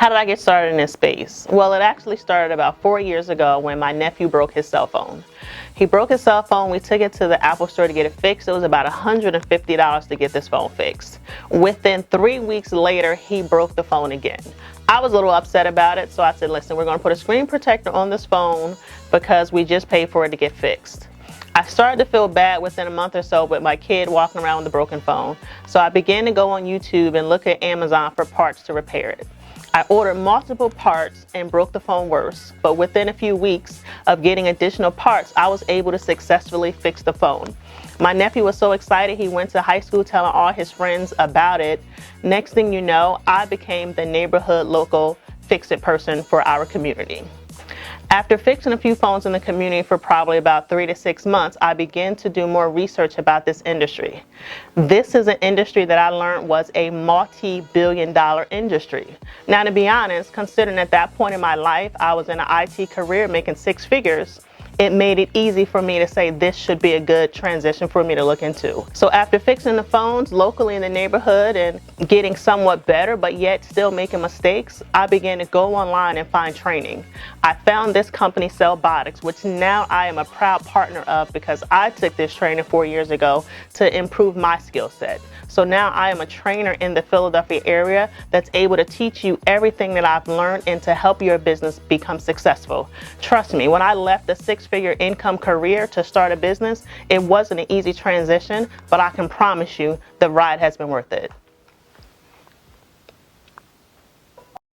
How did I get started in this space? Well, it actually started about 4 years ago when my nephew broke his cell phone. He broke his cell phone. We took it to the Apple store to get it fixed. It was about $150 to get this phone fixed. Within 3 weeks later, he broke the phone again. I was a little upset about it, so I said, listen, we're going to put a screen protector on this phone because we just paid for it to get fixed. I started to feel bad within a month or so with my kid walking around with a broken phone. So I began to go on YouTube and look at Amazon for parts to repair it. I ordered multiple parts and broke the phone worse, but within a few weeks of getting additional parts, I was able to successfully fix the phone. My nephew was so excited, he went to high school telling all his friends about it. Next thing you know, I became the neighborhood local fix-it person for our community. After fixing a few phones in the community for probably about 3 to 6 months, I began to do more research about this industry. This is an industry that I learned was a multi-billion-dollar industry. Now, to be honest, considering at that point in my life, I was in an IT career making 6 figures, it made it easy for me to say this should be a good transition for me to look into. So after fixing the phones locally in the neighborhood and getting somewhat better, but yet still making mistakes, I began to go online and find training. I found this company, CellBotics, which now I am a proud partner of because I took this training 4 years ago to improve my skill set. So now I am a trainer in the Philadelphia area that's able to teach you everything that I've learned and to help your business become successful. Trust me, when I left a 6-figure income career to start a business, it wasn't an easy transition, but I can promise you the ride has been worth it.